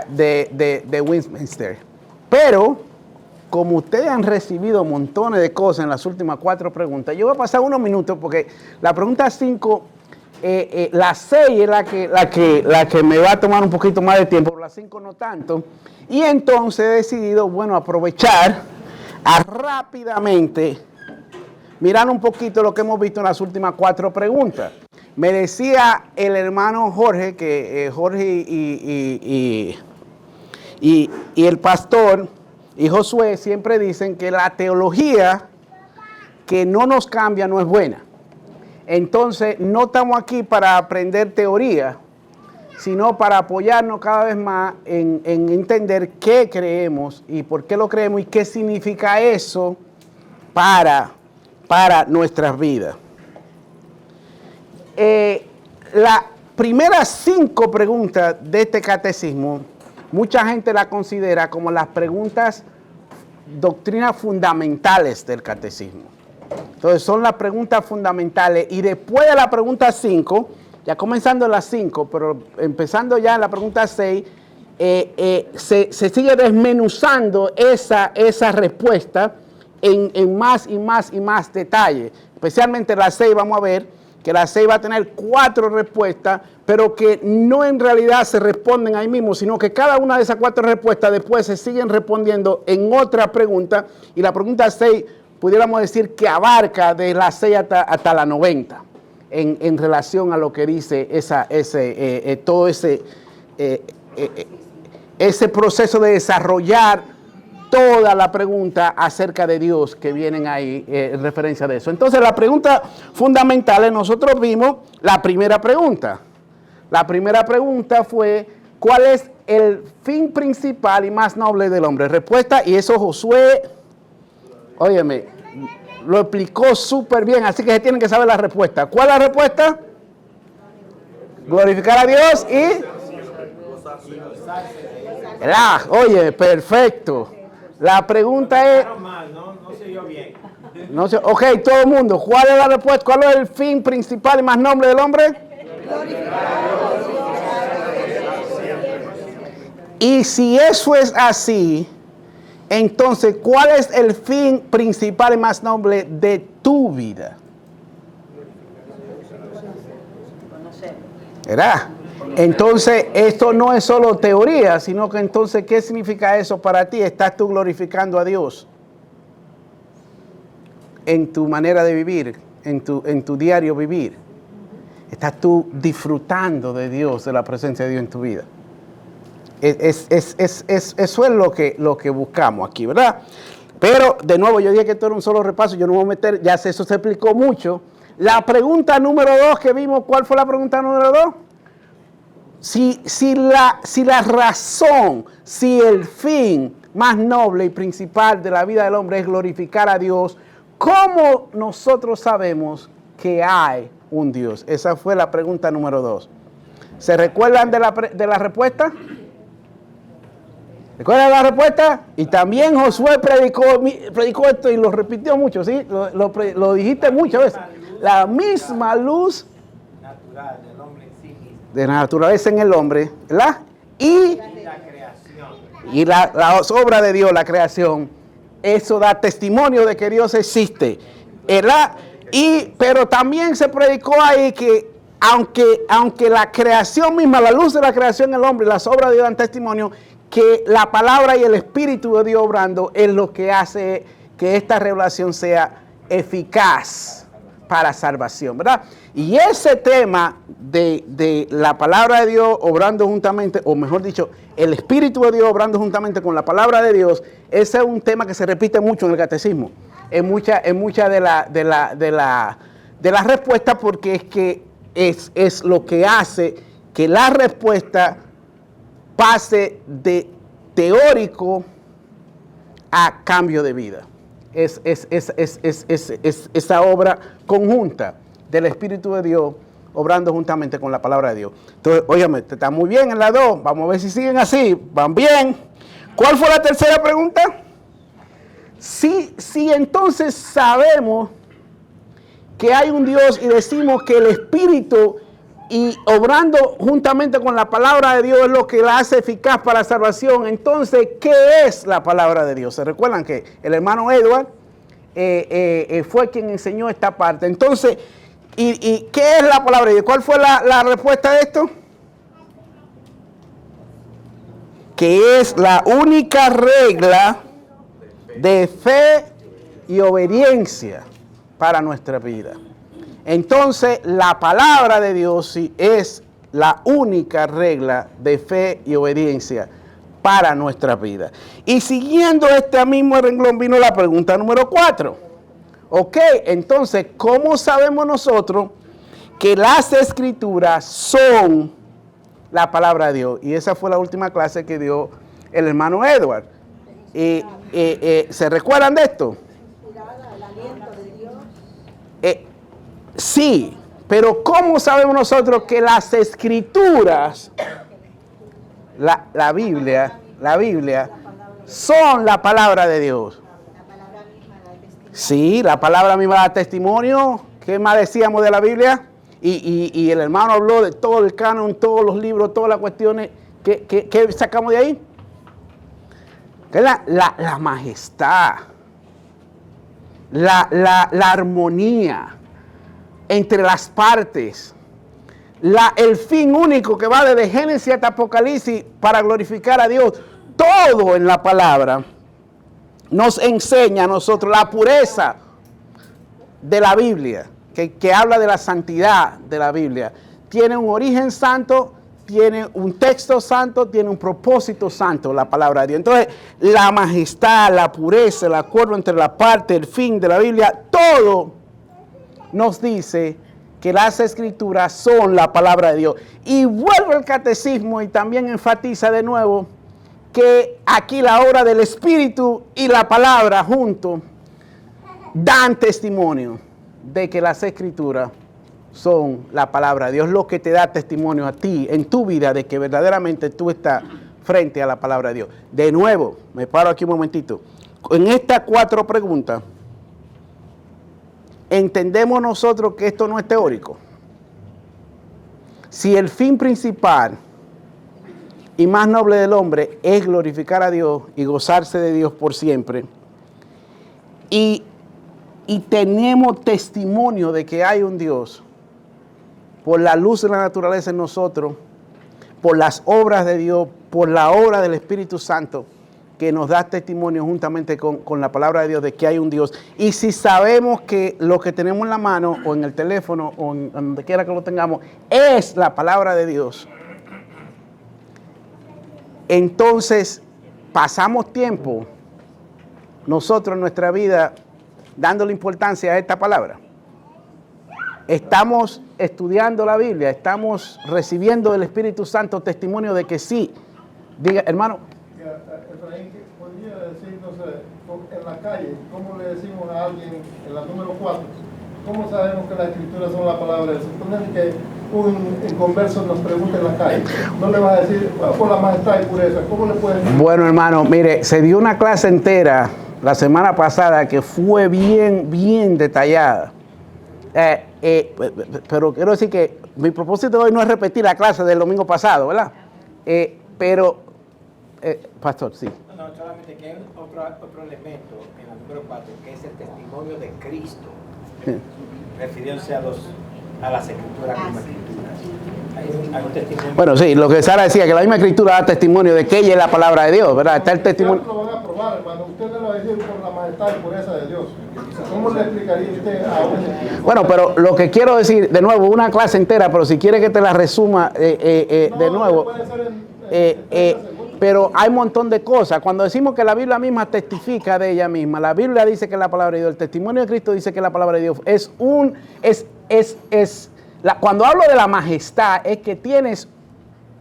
de Westminster. Pero, como ustedes han recibido montones de cosas en las últimas 4 preguntas, yo voy a pasar unos minutos porque la pregunta 5, la 6 es la que me va a tomar un poquito más de tiempo, la 5 no tanto. Y entonces he decidido, bueno, aprovechar a rápidamente mirar un poquito lo que hemos visto en las últimas 4 preguntas. Me decía el hermano Jorge, que Jorge y el pastor y Josué siempre dicen que la teología que no nos cambia no es buena. Entonces, no estamos aquí para aprender teoría, sino para apoyarnos cada vez más en entender qué creemos y por qué lo creemos y qué significa eso para nuestras vidas. Las primeras 5 preguntas de este catecismo, mucha gente la considera como las preguntas, doctrinas fundamentales del catecismo. Entonces son las preguntas fundamentales y después de la pregunta 5, ya comenzando en la 5, pero empezando ya en la pregunta 6, se sigue desmenuzando esa respuesta en más y más y más detalle. Especialmente la 6 vamos a ver que la 6 va a tener 4 respuestas, pero que no en realidad se responden ahí mismo, sino que cada una de esas 4 respuestas después se siguen respondiendo en otra pregunta, y la pregunta 6 pudiéramos decir que abarca de la 6 hasta la 90 en relación a lo que dice todo ese proceso de desarrollar toda la pregunta acerca de Dios que vienen ahí en referencia de eso. Entonces, la pregunta fundamental, nosotros vimos la primera pregunta. La primera pregunta fue, ¿cuál es el fin principal y más noble del hombre? Respuesta, y eso Josué, óyeme, lo explicó súper bien, así que se tienen que saber la respuesta. ¿Cuál es la respuesta? Glorificar a Dios y... Oye, perfecto. La pregunta es... No se oyó bien. Ok, todo el mundo. ¿Cuál es la respuesta? ¿Cuál es el fin principal y más noble del hombre? Y si eso es así, entonces, ¿cuál es el fin principal y más noble de tu vida? ¿Verdad? Entonces, esto no es solo teoría, sino que entonces, ¿qué significa eso para ti? ¿Estás tú glorificando a Dios en tu manera de vivir, en tu diario vivir? ¿Estás tú disfrutando de Dios, de la presencia de Dios en tu vida? Eso es lo que buscamos aquí, ¿verdad? Pero, de nuevo, yo dije que esto era un solo repaso, yo no me voy a meter, ya eso se explicó mucho. La pregunta número 2 que vimos, ¿cuál fue la pregunta número 2? Si la razón, si el fin más noble y principal de la vida del hombre es glorificar a Dios, ¿cómo nosotros sabemos que hay un Dios? Esa fue la pregunta número 2. ¿Se recuerdan de la respuesta? ¿Recuerdan la respuesta? Y también Josué predicó esto y lo repitió mucho, ¿sí? Lo dijiste muchas veces. La misma luz Natural del hombre en sí mismo. de la naturaleza en el hombre, ¿verdad? Y La creación. y la obra de Dios, la creación, eso da testimonio de que Dios existe, ¿verdad? Pero también se predicó ahí que aunque la creación misma, la luz de la creación, el hombre y las obras de Dios dan testimonio, que la palabra y el Espíritu de Dios obrando es lo que hace que esta revelación sea eficaz para salvación, ¿verdad? Y ese tema de la palabra de Dios obrando juntamente, o mejor dicho, el Espíritu de Dios obrando juntamente con la palabra de Dios, ese es un tema que se repite mucho en el catecismo, en mucha de la respuesta, porque es que es lo que hace que la respuesta pase de teórico a cambio de vida. Es esa obra conjunta del Espíritu de Dios obrando juntamente con la palabra de Dios. Entonces, óyame, está muy bien en la 2. Vamos a ver si siguen así. Van bien. ¿Cuál fue la tercera pregunta? Si entonces sabemos que hay un Dios y decimos que el Espíritu y obrando juntamente con la palabra de Dios es lo que la hace eficaz para la salvación. Entonces, ¿qué es la palabra de Dios? ¿Se recuerdan que el hermano Edward fue quien enseñó esta parte? Entonces, ¿y qué es la palabra de Dios? ¿Cuál fue la respuesta de esto? Que es la única regla de fe y obediencia para nuestra vida. Entonces, la palabra de Dios sí es la única regla de fe y obediencia para nuestra vida. Y siguiendo este mismo renglón vino la pregunta número 4. Ok, entonces, ¿cómo sabemos nosotros que las escrituras son la palabra de Dios? Y esa fue la última clase que dio el hermano Edward. ¿Se recuerdan de esto? El aliento de Dios. Sí, pero ¿cómo sabemos nosotros que las escrituras, la Biblia, son la palabra de Dios? La palabra misma da testimonio. Sí, la palabra misma da testimonio. ¿Qué más decíamos de la Biblia? Y el hermano habló de todo el canon, todos los libros, todas las cuestiones. ¿Qué sacamos de ahí? Que es la majestad, la armonía entre las partes, el fin único que va desde Génesis hasta Apocalipsis para glorificar a Dios. Todo en la palabra nos enseña a nosotros la pureza de la Biblia, que habla de la santidad de la Biblia. Tiene un origen santo, tiene un texto santo, tiene un propósito santo, la palabra de Dios. Entonces, la majestad, la pureza, el acuerdo entre la parte, el fin de la Biblia, todo nos dice que las escrituras son la palabra de Dios. Y vuelve el catecismo y también enfatiza de nuevo que aquí la obra del Espíritu y la palabra juntos dan testimonio de que las escrituras son la palabra de Dios, lo que te da testimonio a ti en tu vida de que verdaderamente tú estás frente a la palabra de Dios. De nuevo, me paro aquí un momentito. En estas 4 preguntas, entendemos nosotros que esto no es teórico. Si el fin principal y más noble del hombre es glorificar a Dios y gozarse de Dios por siempre, y tenemos testimonio de que hay un Dios, por la luz de la naturaleza en nosotros, por las obras de Dios, por la obra del Espíritu Santo, que nos da testimonio juntamente con la palabra de Dios de que hay un Dios. Y si sabemos que lo que tenemos en la mano o en el teléfono o en donde quiera que lo tengamos es la palabra de Dios, entonces pasamos tiempo nosotros en nuestra vida dándole importancia a esta palabra. Estamos estudiando la Biblia, estamos recibiendo del Espíritu Santo testimonio de que sí. Diga, hermano. Efraín, ¿podría decirnos en la calle, cómo le decimos a alguien en la número 4? ¿Cómo sabemos que las escrituras son la palabra de Dios? Suponer que un converso nos pregunta en la calle, no le vas a decir por la majestad y pureza, ¿cómo le puedes decir? Bueno, hermano, mire, se dio una clase entera la semana pasada que fue bien detallada. Pero quiero decir que mi propósito hoy no es repetir la clase del domingo pasado, ¿verdad? Pastor, sí. No, solamente que hay otro elemento en la número 4, que es el testimonio de Cristo, refiriéndose a las escrituras como escrituras. Hay un testimonio. Bueno, sí, lo que Sara decía, que la misma escritura da testimonio de que ella es la palabra de Dios, ¿verdad? Está el testimonio. Lo van a probar, hermano. Usted le va a decir por la majestad y pureza de Dios. ¿Cómo le explicaría usted a un... Bueno, pero lo que quiero decir, de nuevo, una clase entera, pero si quiere que te la resuma de nuevo. Puede ser pero hay un montón de cosas. Cuando decimos que la Biblia misma testifica de ella misma, la Biblia dice que es la palabra de Dios, el testimonio de Cristo dice que es la palabra de Dios. Cuando hablo de la majestad, es que tienes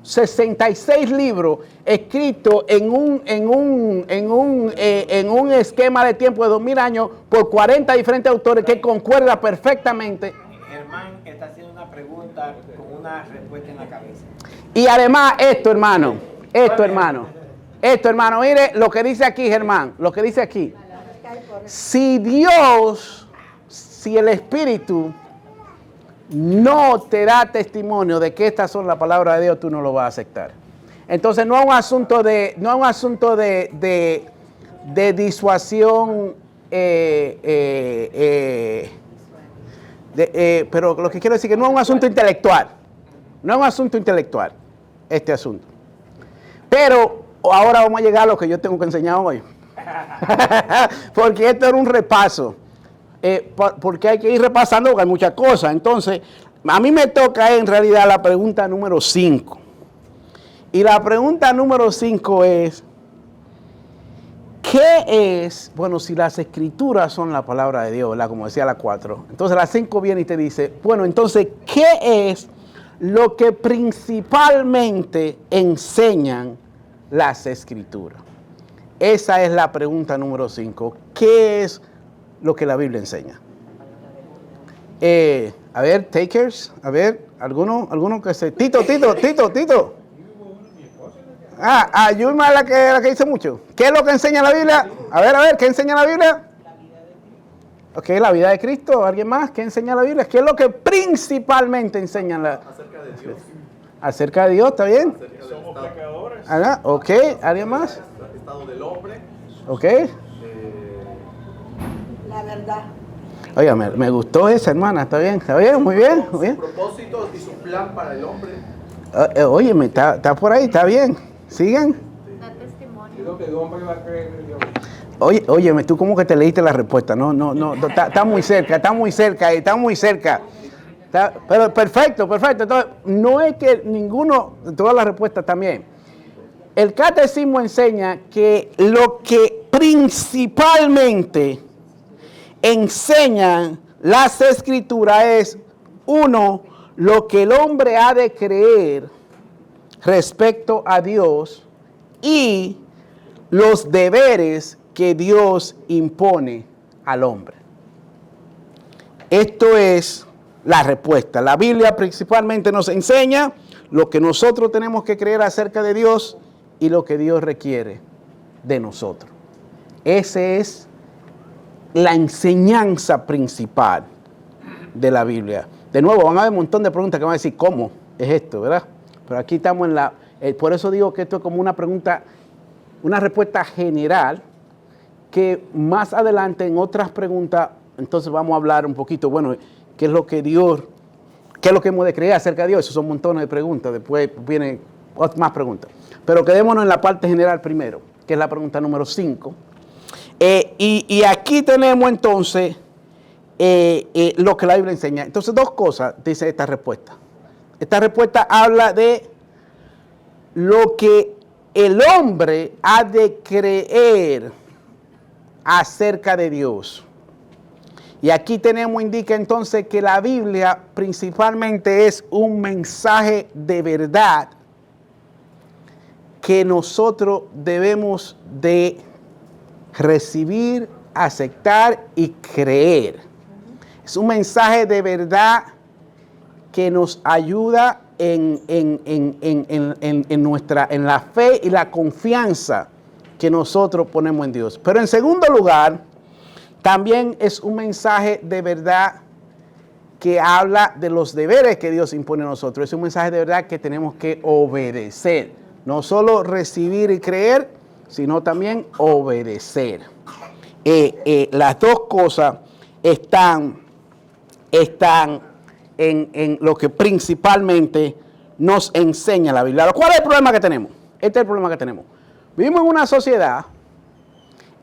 66 libros escritos en un esquema de tiempo de 2000 años por 40 diferentes autores que concuerda perfectamente. Germán está haciendo una pregunta con una respuesta en la cabeza. Y además esto, hermano, mire lo que dice aquí, Germán, lo que dice aquí. Si el Espíritu no te da testimonio de que estas son las palabras de Dios, tú no lo vas a aceptar. Entonces no es un asunto de disuasión, pero lo que quiero decir es que no es un asunto intelectual. No es un asunto intelectual este asunto. Pero ahora vamos a llegar a lo que yo tengo que enseñar hoy. Porque esto era un repaso. Porque hay que ir repasando porque hay muchas cosas. Entonces, a mí me toca en realidad la pregunta número 5. Y la pregunta número 5 es, ¿qué es? Bueno, si las escrituras son la palabra de Dios, ¿verdad? Como decía la 4. Entonces la 5 viene y te dice, bueno, entonces, ¿qué es lo que principalmente enseñan las escrituras? Esa es la pregunta número 5. ¿Qué es lo que la Biblia enseña? A ver, takers, a ver, alguno que se... Tito. Yulma es la que dice mucho. ¿Qué es lo que enseña la Biblia? A ver, ¿qué enseña la Biblia? Ok, la vida de Cristo. ¿Alguien más? ¿Qué enseña la Biblia? ¿Qué es lo que principalmente enseña la... Acerca de Dios. Acerca de Dios, ¿está bien? Somos pecadores. Ok, ¿alguien más? El estado del hombre. Ok. La verdad. Oiga, me gustó esa, hermana. ¿Está bien? Muy bien. Sus propósitos y su plan para el hombre. Óyeme, está por ahí, está bien. ¿Siguen? Da testimonio. Digo que el hombre va a creer en Dios. Óyeme, tú como que te leíste la respuesta. No, está muy cerca. Pero perfecto. Entonces, no es que ninguno, todas las respuestas también. El catecismo enseña que lo que principalmente enseñan las escrituras es, uno, lo que el hombre ha de creer respecto a Dios y los deberes que Dios impone al hombre. Esto es la respuesta. La Biblia principalmente nos enseña lo que nosotros tenemos que creer acerca de Dios y lo que Dios requiere de nosotros. Esa es la enseñanza principal de la Biblia. De nuevo, van a haber un montón de preguntas que van a decir, ¿cómo es esto, verdad? Pero aquí estamos en la... por eso digo que esto es como una pregunta, una respuesta general, que más adelante en otras preguntas, entonces vamos a hablar un poquito, bueno, ¿qué es lo que Dios, qué es lo que hemos de creer acerca de Dios? Esos son montones de preguntas, después vienen más preguntas. Pero quedémonos en la parte general primero, que es la pregunta número 5. Y aquí tenemos entonces lo que la Biblia enseña. Entonces, dos cosas dice esta respuesta. Esta respuesta habla de lo que el hombre ha de creer acerca de Dios. Y aquí indica entonces que la Biblia principalmente es un mensaje de verdad que nosotros debemos de recibir, aceptar y creer. Es un mensaje de verdad que nos ayuda en la fe y la confianza que nosotros ponemos en Dios. Pero en segundo lugar, también es un mensaje de verdad que habla de los deberes que Dios impone a nosotros. Es un mensaje de verdad que tenemos que obedecer. No solo recibir y creer, sino también obedecer. Las dos cosas están en lo que principalmente nos enseña la Biblia. ¿Cuál es el problema que tenemos? Este es el problema que tenemos. Vivimos en una sociedad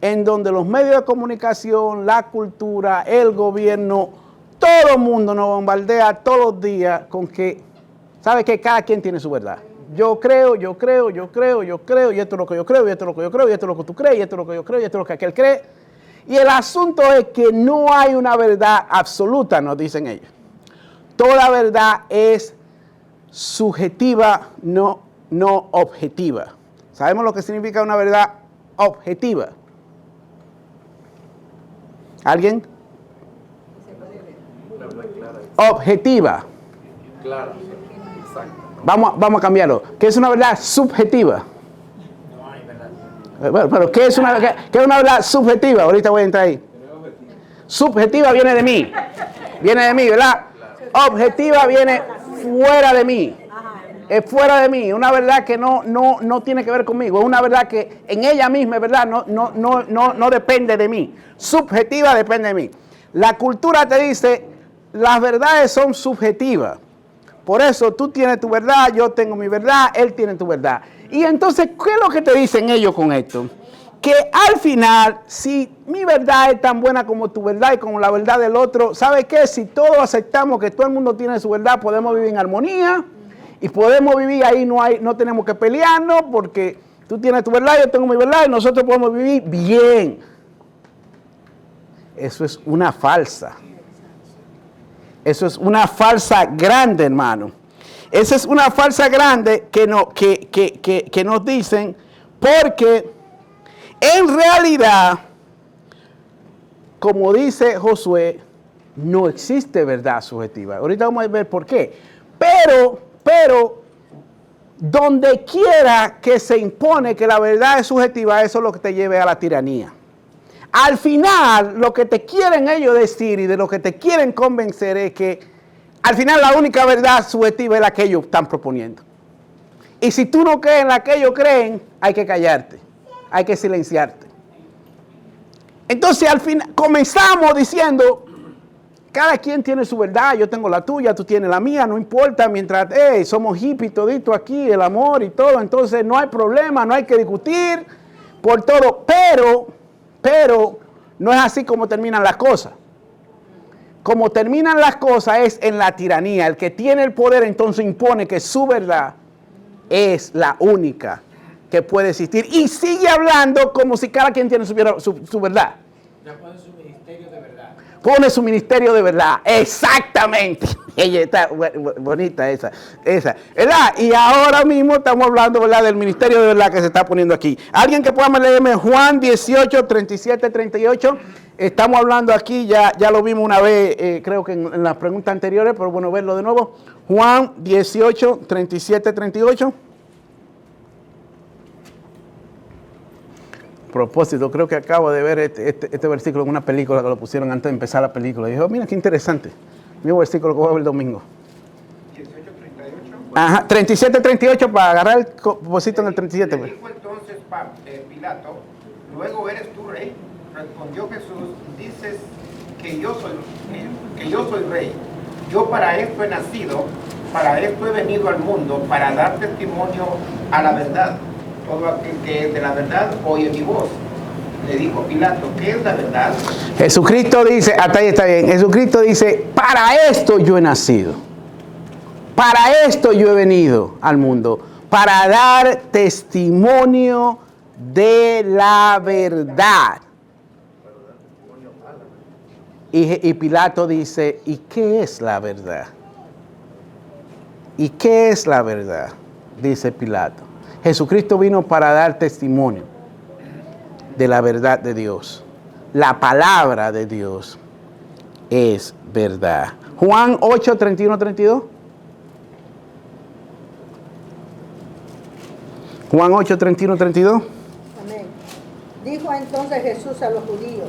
en donde los medios de comunicación, la cultura, el gobierno, todo el mundo nos bombardea todos los días con que, ¿sabe qué? Cada quien tiene su verdad. Yo creo, y esto es lo que yo creo, y esto es lo que yo creo, y esto es lo que tú crees, y esto es lo que yo creo, y esto es lo que aquel cree. Y el asunto es que no hay una verdad absoluta, nos dicen ellos. Toda verdad es subjetiva, no objetiva. ¿Sabemos lo que significa una verdad objetiva? ¿Alguien? Una verdad clara. Objetiva. Claro. Exacto. Vamos a cambiarlo. ¿Qué es una verdad subjetiva? No hay verdad. Pero ¿qué es una verdad subjetiva? Ahorita voy a entrar ahí. Subjetiva viene de mí. Viene de mí, ¿verdad? objetiva viene fuera de mí. Es fuera de mí, una verdad que no tiene que ver conmigo, es una verdad que en ella misma, es verdad, no depende de mí. Subjetiva depende de mí. La cultura te dice, las verdades son subjetivas. Por eso tú tienes tu verdad, yo tengo mi verdad, él tiene tu verdad. Y entonces, ¿qué es lo que te dicen ellos con esto? Que al final, si mi verdad es tan buena como tu verdad y como la verdad del otro, ¿sabe qué? Si todos aceptamos que todo el mundo tiene su verdad, podemos vivir en armonía. Y podemos vivir ahí, no tenemos que pelearnos porque tú tienes tu verdad, yo tengo mi verdad y nosotros podemos vivir bien. Eso es una falsa. Eso es una falsa grande, hermano. Esa es una falsa grande que nos dicen porque en realidad, como dice Josué, no existe verdad subjetiva. Ahorita vamos a ver por qué. Pero donde quiera que se impone que la verdad es subjetiva, eso es lo que te lleve a la tiranía. Al final, lo que te quieren ellos decir y de lo que te quieren convencer es que al final la única verdad subjetiva es la que ellos están proponiendo. Y si tú no crees en la que ellos creen, hay que callarte, hay que silenciarte. Entonces al final comenzamos diciendo, cada quien tiene su verdad, yo tengo la tuya, tú tienes la mía, no importa, mientras somos hippies todito aquí, el amor y todo, entonces no hay problema, no hay que discutir por todo, pero no es así como terminan las cosas. Como terminan las cosas es en la tiranía, el que tiene el poder entonces impone que su verdad es la única que puede existir y sigue hablando como si cada quien tiene su verdad. Ya pone su ministerio de verdad. Pone su ministerio de verdad, exactamente. Ella está bonita esa, ¿verdad? Y ahora mismo estamos hablando, ¿verdad?, del ministerio de verdad que se está poniendo aquí. Alguien que pueda leerme Juan 18, 37, 38. Estamos hablando aquí, ya lo vimos una vez, creo que en las preguntas anteriores, pero bueno, verlo de nuevo. Juan 18, 37, 38. Propósito, creo que acabo de ver este versículo en una película que lo pusieron antes de empezar la película. Y dije, oh, mira qué interesante. Mi versículo que voy a ver el domingo. 18:38. Ajá, 37-38 para agarrar el propósito en el 37. Le dijo entonces Pilato, luego eres tú rey. Respondió Jesús, dices que yo soy rey. Yo para esto he nacido, para esto he venido al mundo, para dar testimonio a la verdad. Todo aquel que es de la verdad oye mi voz. Le dijo Pilato, ¿qué es la verdad? Jesucristo dice, hasta ahí está bien, Jesucristo dice, para esto yo he nacido. Para esto yo he venido al mundo. Para dar testimonio de la verdad. Y Pilato dice, ¿y qué es la verdad? ¿Y qué es la verdad? Dice Pilato. Jesucristo vino para dar testimonio de la verdad de Dios. La palabra de Dios es verdad. Juan 8, 31, 32. Juan 8, 31, 32. Amén. Dijo entonces Jesús a los judíos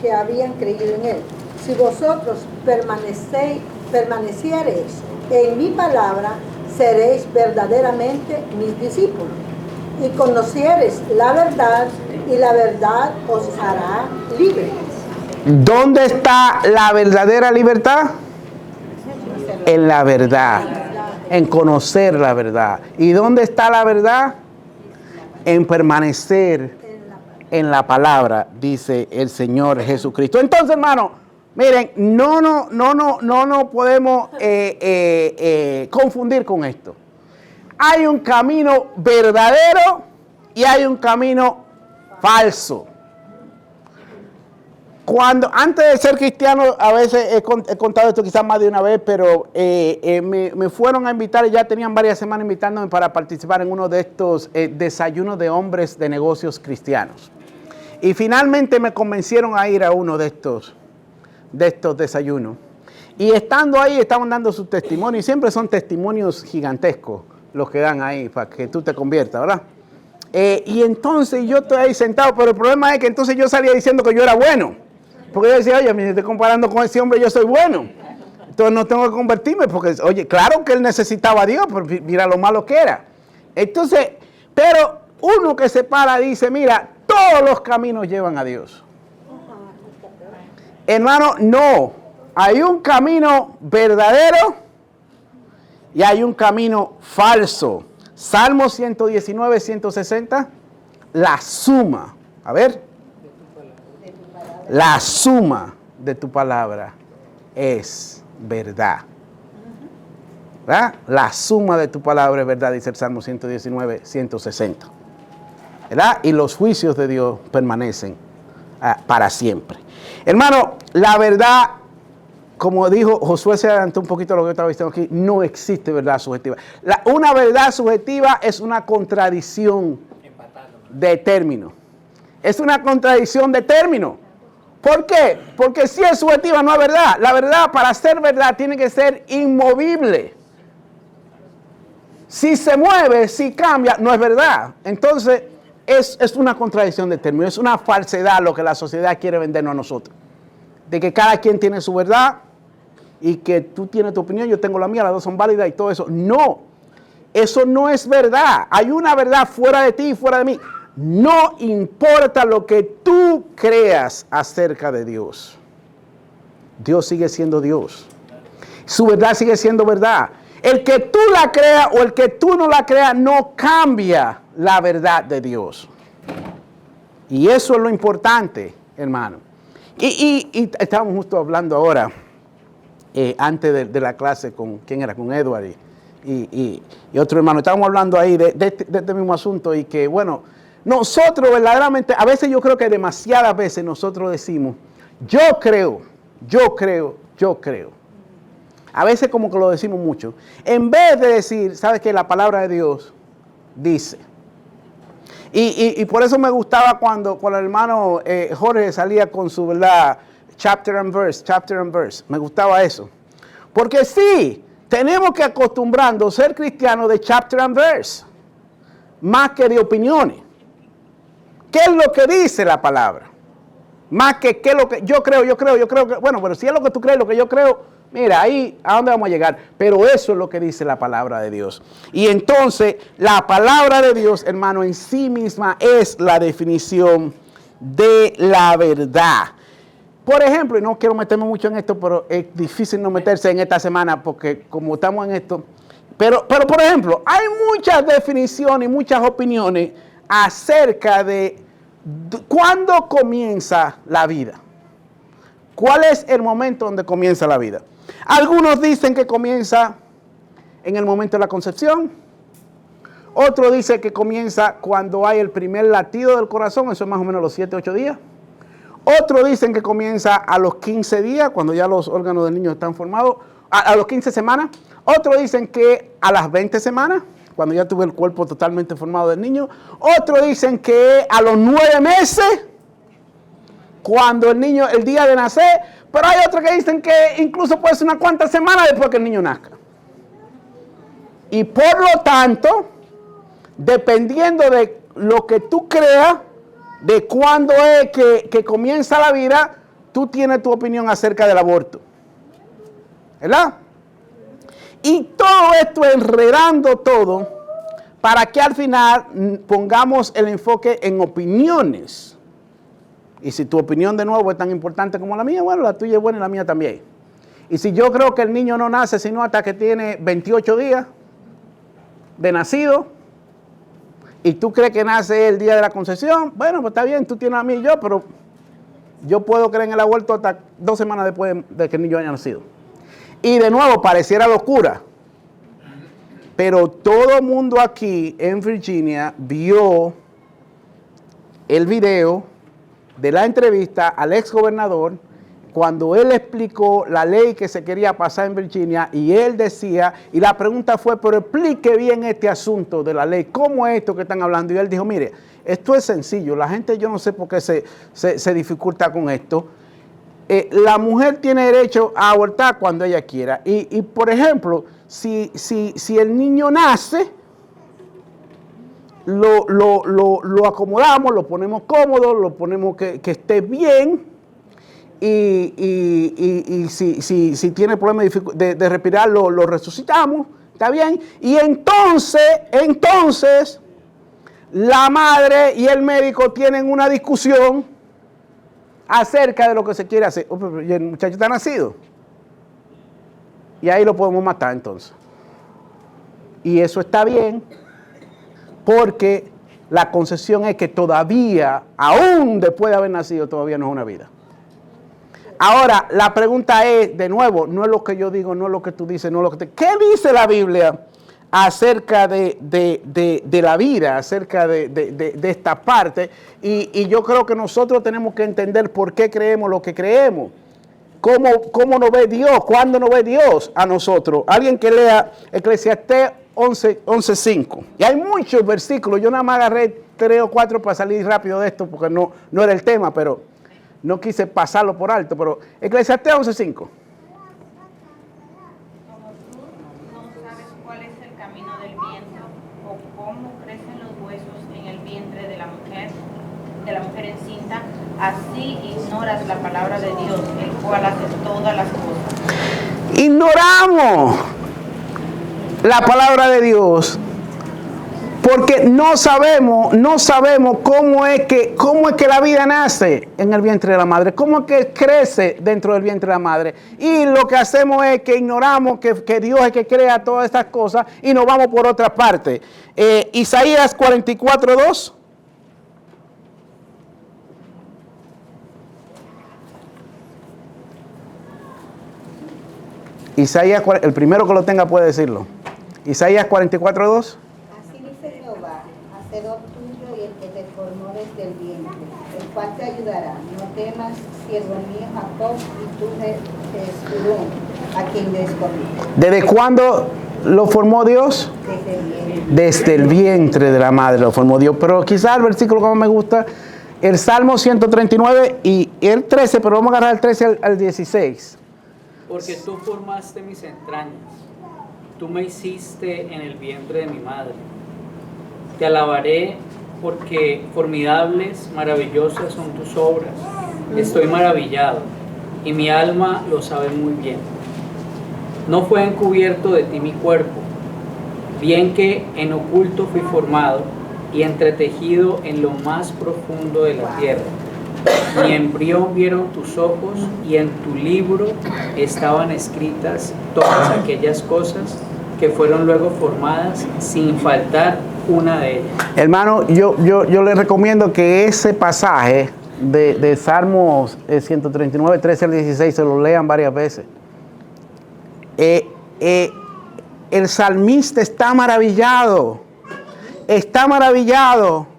que habían creído en él: si vosotros permaneciereis en mi palabra, seréis verdaderamente mis discípulos, y conociereis la verdad, y la verdad os hará libres. ¿Dónde está la verdadera libertad? En la verdad, en conocer la verdad. ¿Y dónde está la verdad? En permanecer en la palabra, dice el Señor Jesucristo. Entonces, hermano, miren, no podemos confundir con esto. Hay un camino verdadero y hay un camino falso. Antes de ser cristiano, a veces he contado esto quizás más de una vez, pero me fueron a invitar, y ya tenían varias semanas invitándome para participar en uno de estos desayunos de hombres de negocios cristianos. Y finalmente me convencieron a ir a uno de estos desayunos. Y estando ahí, estaban dando su testimonio, y siempre son testimonios gigantescos los que dan ahí para que tú te conviertas, ¿verdad? Y entonces yo estoy ahí sentado, pero el problema es que entonces yo salía diciendo que yo era bueno. Porque yo decía, oye, me estoy comparando con ese hombre, yo soy bueno. Entonces no tengo que convertirme porque, oye, claro que él necesitaba a Dios, pero mira lo malo que era. Entonces, pero uno que se para dice, mira, todos los caminos llevan a Dios. Hermano, no. Hay un camino verdadero y hay un camino falso. Salmo 119, 160, la suma. A ver. La suma de tu palabra es verdad. ¿Verdad? La suma de tu palabra es verdad, dice el Salmo 119, 160. ¿Verdad? Y los juicios de Dios permanecen para siempre. Hermano, la verdad, como dijo Josué, se adelantó un poquito a lo que yo estaba diciendo aquí, no existe verdad subjetiva. Una verdad subjetiva es una contradicción de término. Es una contradicción de término. ¿Por qué? Porque si es subjetiva no es verdad. La verdad, para ser verdad, tiene que ser inmovible. Si se mueve, si cambia, no es verdad. Entonces, es una contradicción de término. Es una falsedad lo que la sociedad quiere vendernos a nosotros. De que cada quien tiene su verdad y que tú tienes tu opinión, yo tengo la mía, las dos son válidas y todo eso. No, eso no es verdad. Hay una verdad fuera de ti y fuera de mí. No importa lo que tú creas acerca de Dios. Dios sigue siendo Dios. Su verdad sigue siendo verdad. El que tú la creas o el que tú no la creas no cambia la verdad de Dios. Y eso es lo importante, hermano. Y estábamos justo hablando ahora, antes de la clase, con ¿quién era? Con Edward y otro hermano. Estábamos hablando ahí de este mismo asunto y que, bueno, nosotros verdaderamente, a veces yo creo que demasiadas veces nosotros decimos, yo creo. A veces como que lo decimos mucho. En vez de decir, ¿sabes qué? La palabra de Dios dice. Y por eso me gustaba cuando el hermano Jorge salía con su, ¿verdad? Chapter and verse. Me gustaba eso. Porque sí, tenemos que acostumbrarnos a ser cristianos de chapter and verse. Más que de opiniones. ¿Qué es lo que dice la palabra? Más que qué es lo que yo creo que, bueno, pero si es lo que tú crees, lo que yo creo, mira, ahí, ¿a dónde vamos a llegar? Pero eso es lo que dice la palabra de Dios. Y entonces, la palabra de Dios, hermano, en sí misma es la definición de la verdad. Por ejemplo, y no quiero meterme mucho en esto, pero es difícil no meterse en esta semana porque como estamos en esto. Pero por ejemplo, hay muchas definiciones y muchas opiniones acerca de cuándo comienza la vida. ¿Cuál es el momento donde comienza la vida? Algunos dicen que comienza en el momento de la concepción. Otros dicen que comienza cuando hay el primer latido del corazón, eso es más o menos los 7, 8 días. Otros dicen que comienza a los 15 días, cuando ya los órganos del niño están formados, a los 15 semanas. Otros dicen que a las 20 semanas, cuando ya tuve el cuerpo totalmente formado del niño. Otros dicen que a los 9 meses, cuando el niño, el día de nacer. Pero hay otros que dicen que incluso puede ser unas cuantas semanas después que el niño nazca. Y por lo tanto, dependiendo de lo que tú creas, de cuándo es que comienza la vida, tú tienes tu opinión acerca del aborto. ¿Verdad? Y todo esto enredando todo para que al final pongamos el enfoque en opiniones. Y si tu opinión de nuevo es tan importante como la mía, bueno, la tuya es buena y la mía también. Y si yo creo que el niño no nace sino hasta que tiene 28 días de nacido, y tú crees que nace el día de la concepción, bueno, pues está bien, tú tienes a mí y yo, pero yo puedo creer en el aborto hasta 2 semanas después de que el niño haya nacido. Y de nuevo, pareciera locura, pero todo el mundo aquí en Virginia vio el video de la entrevista al ex gobernador cuando él explicó la ley que se quería pasar en Virginia y él decía, y la pregunta fue, pero explique bien este asunto de la ley, ¿cómo es esto que están hablando? Y él dijo, mire, esto es sencillo, la gente yo no sé por qué se dificulta con esto. La mujer tiene derecho a abortar cuando ella quiera. Y por ejemplo, si el niño nace, lo acomodamos, lo ponemos cómodo, lo ponemos que esté bien. y si tiene problemas de respirar, lo resucitamos, ¿está bien? Y entonces, la madre y el médico tienen una discusión acerca de lo que se quiere hacer. Y el muchacho está nacido. Y ahí lo podemos matar entonces. Y eso está bien, porque la concepción es que todavía, aún después de haber nacido, todavía no es una vida. Ahora, la pregunta es, de nuevo, no es lo que yo digo, no es lo que tú dices, no es lo que ¿qué dice la Biblia acerca de la vida, acerca de esta parte? Y yo creo que nosotros tenemos que entender por qué creemos lo que creemos. ¿Cómo nos ve Dios? ¿Cuándo nos ve Dios a nosotros? Alguien que lea Eclesiastés 11:5. Y hay muchos versículos. Yo nada más agarré 3 o 4 para salir rápido de esto porque no era el tema, pero no quise pasarlo por alto. Pero Eclesiastés 11:5. Como tú no sabes cuál es el camino del viento o cómo crecen los huesos en el vientre de la mujer encinta, así ignoras la palabra de Dios, el cual hace todas las cosas. Ignoramos la palabra de Dios porque no sabemos cómo es que la vida nace en el vientre de la madre, cómo es que crece dentro del vientre de la madre. Y lo que hacemos es que ignoramos que Dios es que crea todas estas cosas y nos vamos por otra parte. Isaías 44:2. Isaías, el primero que lo tenga puede decirlo. Isaías 44:2. Así dice Jehová, hacedor tuyo y el que te formó desde el vientre, el cual te ayudará. No temas, siervo mío Jacob, y tú Jeshurun, a quien escogí. ¿Desde cuándo lo formó Dios? Desde el vientre. Desde el vientre de la madre lo formó Dios. Pero quizás el versículo que más me gusta, el Salmo 139 y el 13, pero vamos a agarrar el 13 al 16. Porque tú formaste mis entrañas, tú me hiciste en el vientre de mi madre. Te alabaré porque formidables, maravillosas son tus obras. Estoy maravillado y mi alma lo sabe muy bien. No fue encubierto de ti mi cuerpo, bien que en oculto fui formado y entretejido en lo más profundo de la tierra. Mi embrión vieron tus ojos y en tu libro estaban escritas todas aquellas cosas que fueron luego formadas sin faltar una de ellas. Hermano, yo le recomiendo que ese pasaje de Salmos 139, 13 al 16 se lo lean varias veces. El salmista está maravillado. Está maravillado.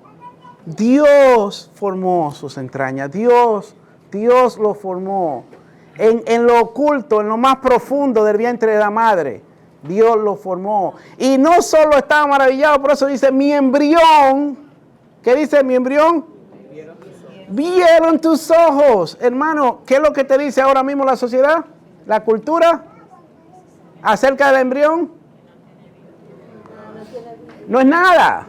Dios formó sus entrañas, Dios lo formó. En lo oculto, en lo más profundo del vientre de la madre, Dios lo formó. Y no solo estaba maravillado, por eso dice mi embrión. ¿Qué dice mi embrión? Vieron tus ojos. Hermano, ¿qué es lo que te dice ahora mismo la sociedad? ¿La cultura? ¿Acerca del embrión? No es nada.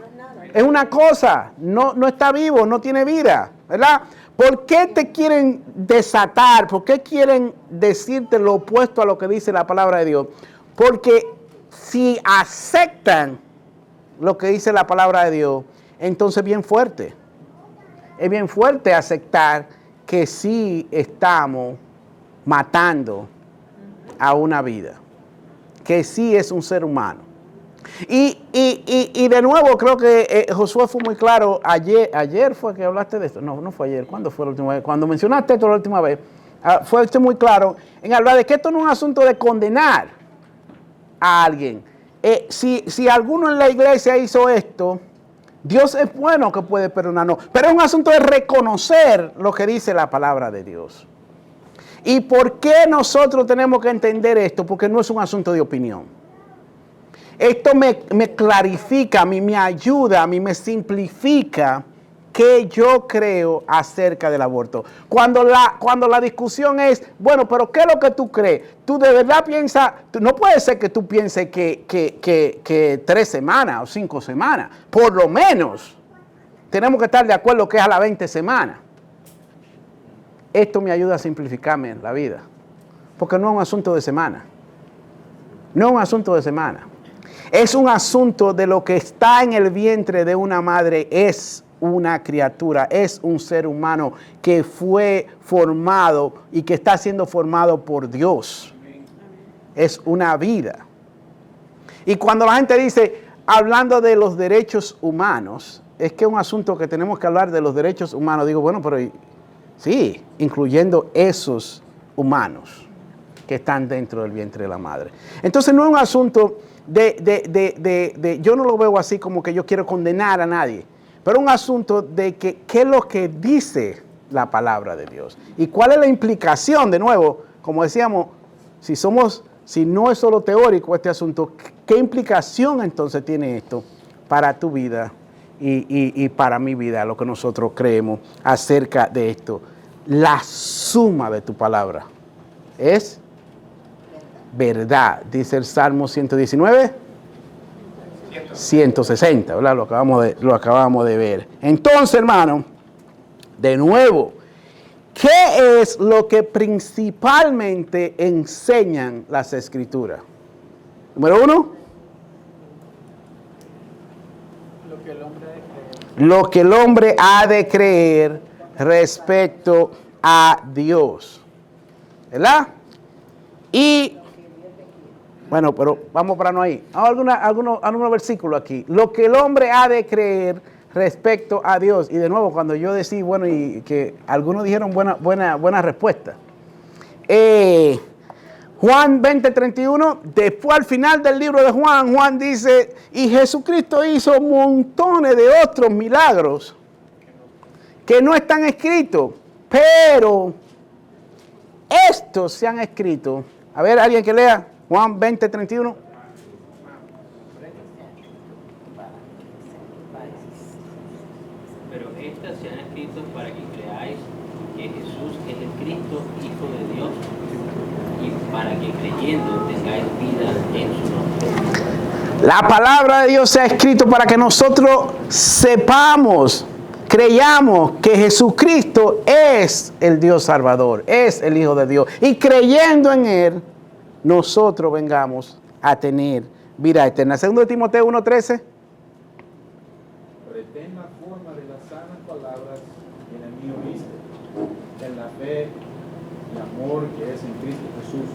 Es una cosa, no está vivo, no tiene vida, ¿verdad? ¿Por qué te quieren desatar? ¿Por qué quieren decirte lo opuesto a lo que dice la palabra de Dios? Porque si aceptan lo que dice la palabra de Dios, entonces es bien fuerte. Es bien fuerte aceptar que sí estamos matando a una vida, que sí es un ser humano. Y de nuevo creo que Josué fue muy claro. Ayer fue que hablaste de esto. No fue ayer. ¿Cuándo fue la última vez? Cuando mencionaste esto la última vez, fue usted muy claro en hablar de que esto no es un asunto de condenar a alguien. Si alguno en la iglesia hizo esto, Dios es bueno que puede perdonarnos. Pero es un asunto de reconocer lo que dice la palabra de Dios. ¿Y por qué nosotros tenemos que entender esto? Porque no es un asunto de opinión. Esto me clarifica, a mí me ayuda, a mí me simplifica qué yo creo acerca del aborto. Cuando la discusión es, bueno, pero ¿qué es lo que tú crees? Tú de verdad piensas, no puede ser que tú pienses que 3 semanas o 5 semanas, por lo menos, tenemos que estar de acuerdo que es a las 20 semanas. esto me ayuda a simplificarme la vida. Porque no es un asunto de semana. No es un asunto de semana. Es un asunto de lo que está en el vientre de una madre. Es una criatura, es un ser humano que fue formado y que está siendo formado por Dios. Es una vida. Y cuando la gente dice, hablando de los derechos humanos, es que es un asunto que tenemos que hablar de los derechos humanos. Digo, bueno, pero sí, incluyendo esos humanos que están dentro del vientre de la madre. Entonces no es un asunto yo no lo veo así como que yo quiero condenar a nadie, pero un asunto de que qué es lo que dice la palabra de Dios y cuál es la implicación, de nuevo, como decíamos, si no es solo teórico este asunto, ¿qué implicación entonces tiene esto para tu vida y para mi vida, lo que nosotros creemos acerca de esto? La suma de tu palabra es verdad, dice el Salmo 119, 160, ¿verdad? Lo acabamos de ver. Entonces, hermano, de nuevo, ¿qué es lo que principalmente enseñan las Escrituras? Número uno, lo que el hombre ha de creer respecto a Dios, ¿verdad? Y bueno, pero vamos para no ahí. Algunos versículos aquí. Lo que el hombre ha de creer respecto a Dios. Y de nuevo, cuando yo decía, bueno, y que algunos dijeron buena respuesta. Juan 20:31, después al final del libro de Juan dice, y Jesucristo hizo montones de otros milagros que no están escritos, pero estos se han escrito. A ver, alguien que lea. Juan 20:31. Pero estas se han escrito para que creáis que Jesús es el Cristo, Hijo de Dios, y para que creyendo tengáis vida en su nombre. La palabra de Dios se ha escrito para que nosotros sepamos, creyamos que Jesucristo es el Dios Salvador, es el Hijo de Dios. Y creyendo en Él, nosotros vengamos a tener vida eterna. 2 Timoteo 1:13. Retén la forma de las sanas palabras que en el mío viste, en la fe y amor que es en Cristo Jesús.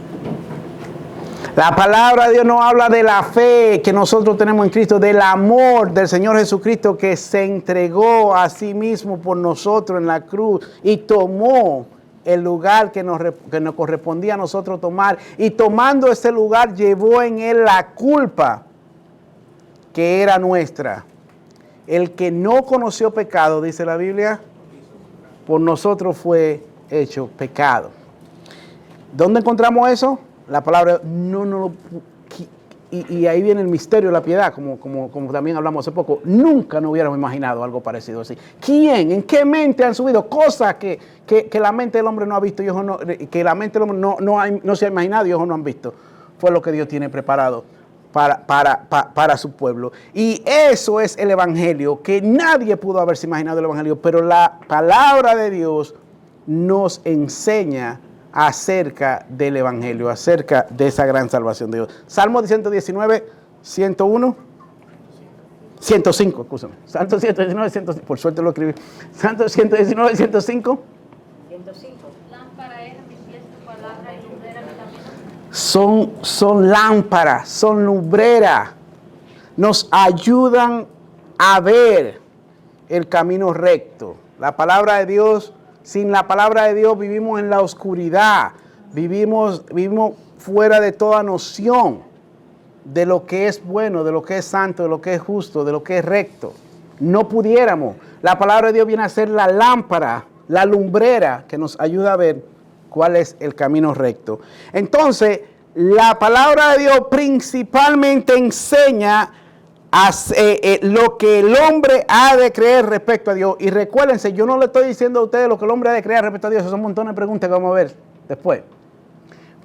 La palabra de Dios nos habla de la fe que nosotros tenemos en Cristo, del amor del Señor Jesucristo que se entregó a sí mismo por nosotros en la cruz y tomó el lugar que nos correspondía a nosotros tomar, y tomando ese lugar llevó en él la culpa que era nuestra. El que no conoció pecado, dice la Biblia, por nosotros fue hecho pecado. ¿Dónde encontramos eso? La palabra y ahí viene el misterio de la piedad, como también hablamos hace poco. Nunca nos hubiéramos imaginado algo parecido así. ¿Quién? ¿En qué mente han subido cosas que la mente del hombre no ha visto y ojos no, que la mente del hombre no se ha imaginado y ojos no han visto? Fue lo que Dios tiene preparado para su pueblo. Y eso es el Evangelio, que nadie pudo haberse imaginado el Evangelio, pero la palabra de Dios nos enseña acerca del Evangelio, acerca de esa gran salvación de Dios. Salmo 119, 101, 105, escúchame. Santo 119, 105, por suerte lo escribí. Santo 119, 105. 105. Lámpara es a mis pies tu palabra y lumbrera mi camino. Son lámparas, son lumbreras. Nos ayudan a ver el camino recto. La palabra de Dios. Sin la palabra de Dios vivimos en la oscuridad, vivimos fuera de toda noción de lo que es bueno, de lo que es santo, de lo que es justo, de lo que es recto. No pudiéramos. La palabra de Dios viene a ser la lámpara, la lumbrera que nos ayuda a ver cuál es el camino recto. Entonces, la palabra de Dios principalmente enseña lo que el hombre ha de creer respecto a Dios. Y recuérdense, yo no le estoy diciendo a ustedes lo que el hombre ha de creer respecto a Dios. Esos son un montón de preguntas que vamos a ver después.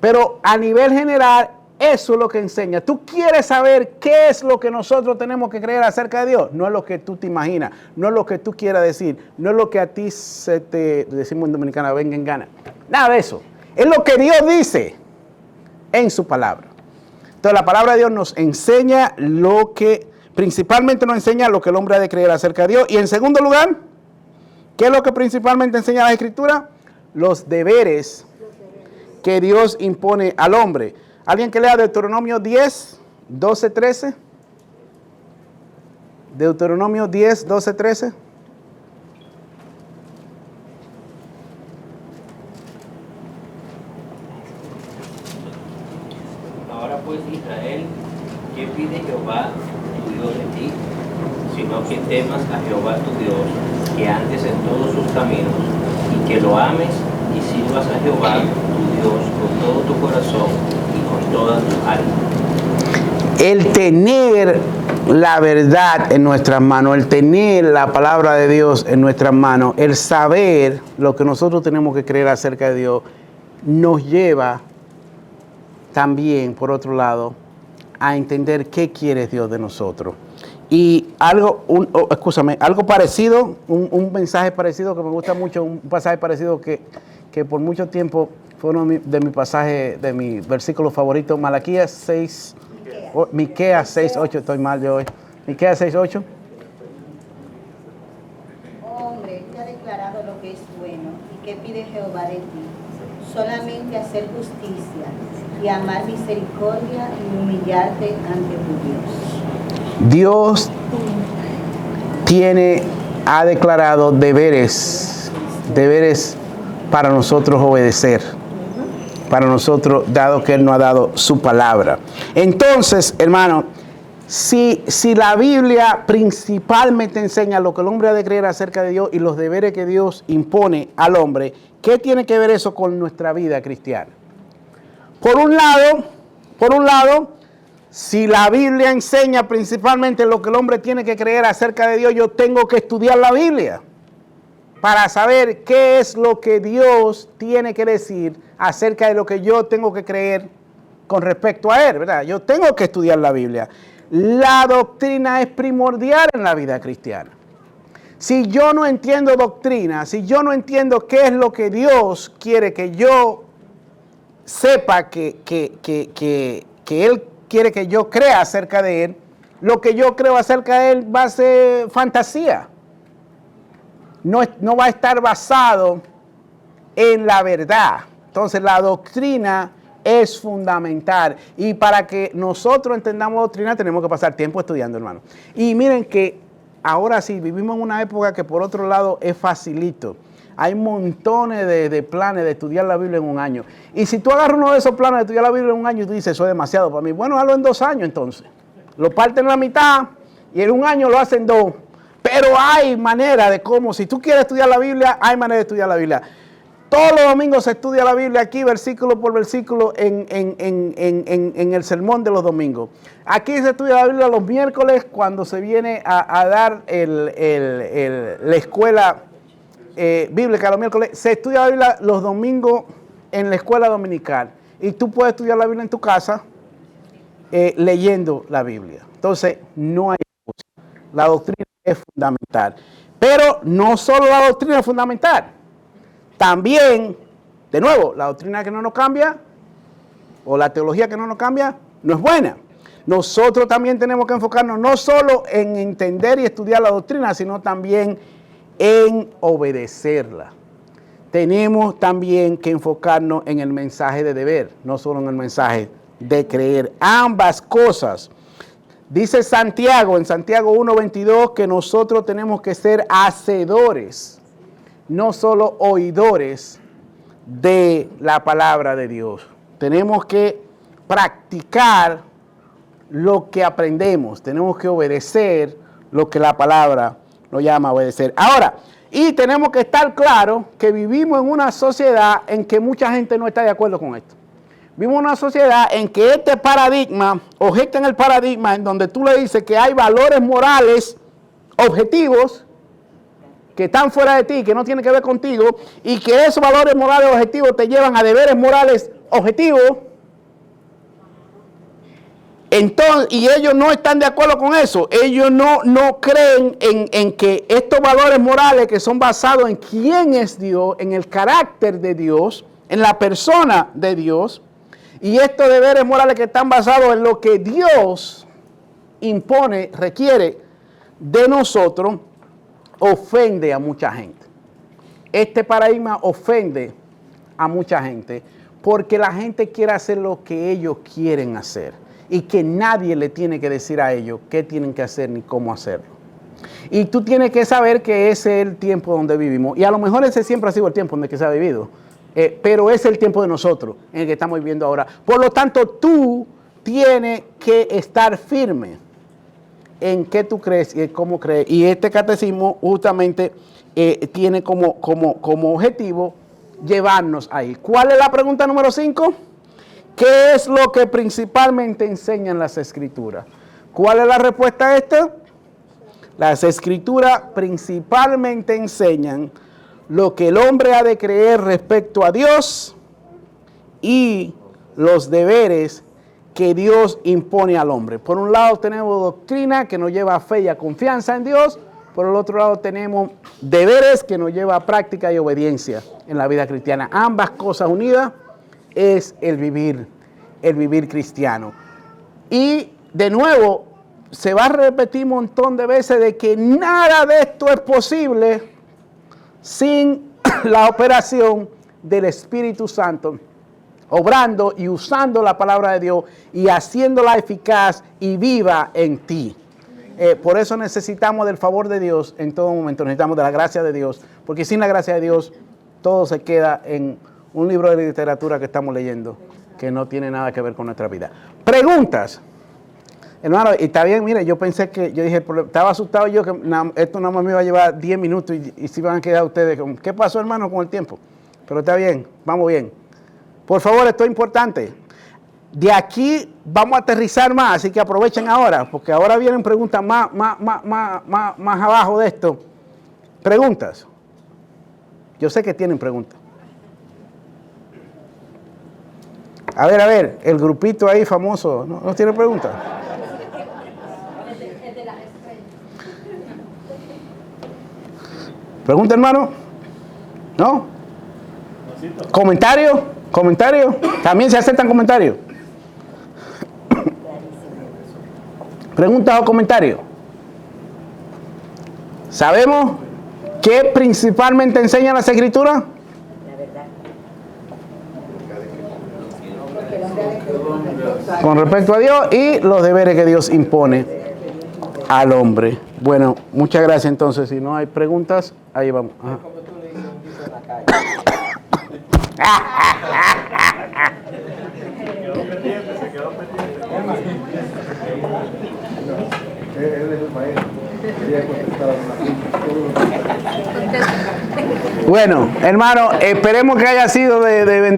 Pero a nivel general, Eso es lo que enseña. Tú quieres saber qué es lo que nosotros tenemos que creer acerca de Dios. No es lo que tú te imaginas, no es lo que tú quieras decir, no es lo que a ti se te, decimos en Dominicana, venga en gana. Nada de eso. Es lo que Dios dice en su palabra. Entonces la palabra de Dios nos enseña lo que, principalmente nos enseña lo que el hombre ha de creer acerca de Dios. Y en segundo lugar, ¿qué es lo que principalmente enseña la Escritura? Los deberes que Dios impone al hombre. ¿Alguien que lea Deuteronomio 10, 12, 13? Deuteronomio 10, 12, 13. Ahora pues, Israel, ¿qué pide Jehová tu Dios de ti? Sino que temas a Jehová tu Dios, que andes en todos sus caminos, y que lo ames y sirvas a Jehová tu Dios con todo tu corazón y con toda tu alma. El tener la verdad en nuestras manos, el tener la palabra de Dios en nuestras manos, el saber lo que nosotros tenemos que creer acerca de Dios, nos lleva también, por otro lado, a entender qué quiere Dios de nosotros. Y algo parecido, un mensaje parecido que me gusta mucho, un pasaje parecido que por mucho tiempo fue uno de mis pasajes, de mis versículos favoritos, Malaquías 6, Miqueas 6:8, estoy mal yo hoy. Miqueas 6:8. Hombre, te ha declarado lo que es bueno y qué pide Jehová de ti. Solamente hacer justicia y amar misericordia y humillarte ante tu Dios. Dios ha declarado deberes para nosotros obedecer, para nosotros, dado que Él nos ha dado su palabra. Entonces, hermano, si la Biblia principalmente enseña lo que el hombre ha de creer acerca de Dios y los deberes que Dios impone al hombre, ¿qué tiene que ver eso con nuestra vida cristiana? Por un lado, si la Biblia enseña principalmente lo que el hombre tiene que creer acerca de Dios, yo tengo que estudiar la Biblia para saber qué es lo que Dios tiene que decir acerca de lo que yo tengo que creer con respecto a Él, ¿verdad? Yo tengo que estudiar la Biblia. La doctrina es primordial en la vida cristiana. Si yo no entiendo doctrina, si yo no entiendo qué es lo que Dios quiere que yo sepa que Él quiere que yo crea acerca de Él, lo que yo creo acerca de Él va a ser fantasía. No va a estar basado en la verdad. Entonces la doctrina es fundamental. Y para que nosotros entendamos doctrina tenemos que pasar tiempo estudiando, hermano. Y miren que ahora sí, vivimos en una época que por otro lado es facilito. Hay montones de planes de estudiar la Biblia en un año. Y si tú agarras uno de esos planes de estudiar la Biblia en un año y tú dices, eso es demasiado para mí. Bueno, hazlo en 2 años entonces. Lo parten en la mitad y en un año lo hacen 2. Pero hay manera de cómo, si tú quieres estudiar la Biblia, hay manera de estudiar la Biblia. Todos los domingos se estudia la Biblia aquí, versículo por versículo, en el sermón de los domingos. Aquí se estudia la Biblia los miércoles cuando se viene a dar la escuela bíblica los miércoles. Se estudia la Biblia los domingos en la escuela dominical. Y tú puedes estudiar la Biblia en tu casa leyendo la Biblia. Entonces, no hay excusa. La doctrina es fundamental. Pero no solo la doctrina es fundamental. También, de nuevo, la doctrina que no nos cambia o la teología que no nos cambia no es buena. Nosotros también tenemos que enfocarnos no solo en entender y estudiar la doctrina, sino también en obedecerla. Tenemos también que enfocarnos en el mensaje de deber, no solo en el mensaje de creer. Ambas cosas. Dice Santiago, en Santiago 1:22, que nosotros tenemos que ser hacedores, no solo oidores de la palabra de Dios. Tenemos que practicar lo que aprendemos. Tenemos que obedecer lo que la palabra nos llama a obedecer. Ahora, y tenemos que estar claros que vivimos en una sociedad en que mucha gente no está de acuerdo con esto. Vivimos en una sociedad en que este paradigma, objetan el paradigma en donde tú le dices que hay valores morales objetivos que están fuera de ti, que no tienen que ver contigo, y que esos valores morales objetivos te llevan a deberes morales objetivos. Entonces, y ellos no están de acuerdo con eso. Ellos no creen en que estos valores morales que son basados en quién es Dios, en el carácter de Dios, en la persona de Dios, y estos deberes morales que están basados en lo que Dios impone, requiere de nosotros, ofende a mucha gente. Este paradigma ofende a mucha gente porque la gente quiere hacer lo que ellos quieren hacer y que nadie le tiene que decir a ellos qué tienen que hacer ni cómo hacerlo. Y tú tienes que saber que ese es el tiempo donde vivimos, y a lo mejor ese siempre ha sido el tiempo en el que se ha vivido, pero es el tiempo de nosotros en el que estamos viviendo ahora. Por lo tanto, tú tienes que estar firme en qué tú crees y en cómo crees. Y este catecismo justamente tiene como objetivo llevarnos ahí. ¿Cuál es la pregunta número 5? ¿Qué es lo que principalmente enseñan las Escrituras? ¿Cuál es la respuesta a esto? Las Escrituras principalmente enseñan lo que el hombre ha de creer respecto a Dios y los deberes que Dios impone al hombre. Por un lado tenemos doctrina que nos lleva a fe y a confianza en Dios. Por el otro lado tenemos deberes que nos lleva a práctica y obediencia en la vida cristiana. Ambas cosas unidas es el vivir cristiano. Y de nuevo se va a repetir un montón de veces de que nada de esto es posible sin la operación del Espíritu Santo, obrando y usando la palabra de Dios y haciéndola eficaz y viva en ti. Por eso necesitamos del favor de Dios en todo momento, necesitamos de la gracia de Dios, porque sin la gracia de Dios todo se queda en un libro de literatura que estamos leyendo, que no tiene nada que ver con nuestra vida. Preguntas. Hermano, y está bien, mire, yo dije, estaba asustado yo que esto nada más me iba a llevar 10 minutos y se iban a quedar ustedes con, ¿qué pasó, hermano, con el tiempo? Pero está bien, vamos bien. Por favor, esto es importante. De aquí vamos a aterrizar más, así que aprovechen ahora, porque ahora vienen preguntas más abajo de esto. Preguntas. Yo sé que tienen preguntas. A ver, el grupito ahí famoso, ¿no tiene preguntas? ¿Pregunta, hermano? ¿No? ¿Comentario? También se aceptan comentarios. ¿Preguntas o comentarios? ¿Sabemos qué principalmente enseñan las Escrituras? Con respecto a Dios y los deberes que Dios impone al hombre. Bueno, muchas gracias entonces. Si no hay preguntas, ahí vamos. Ajá. Bueno, hermano, esperemos que haya sido de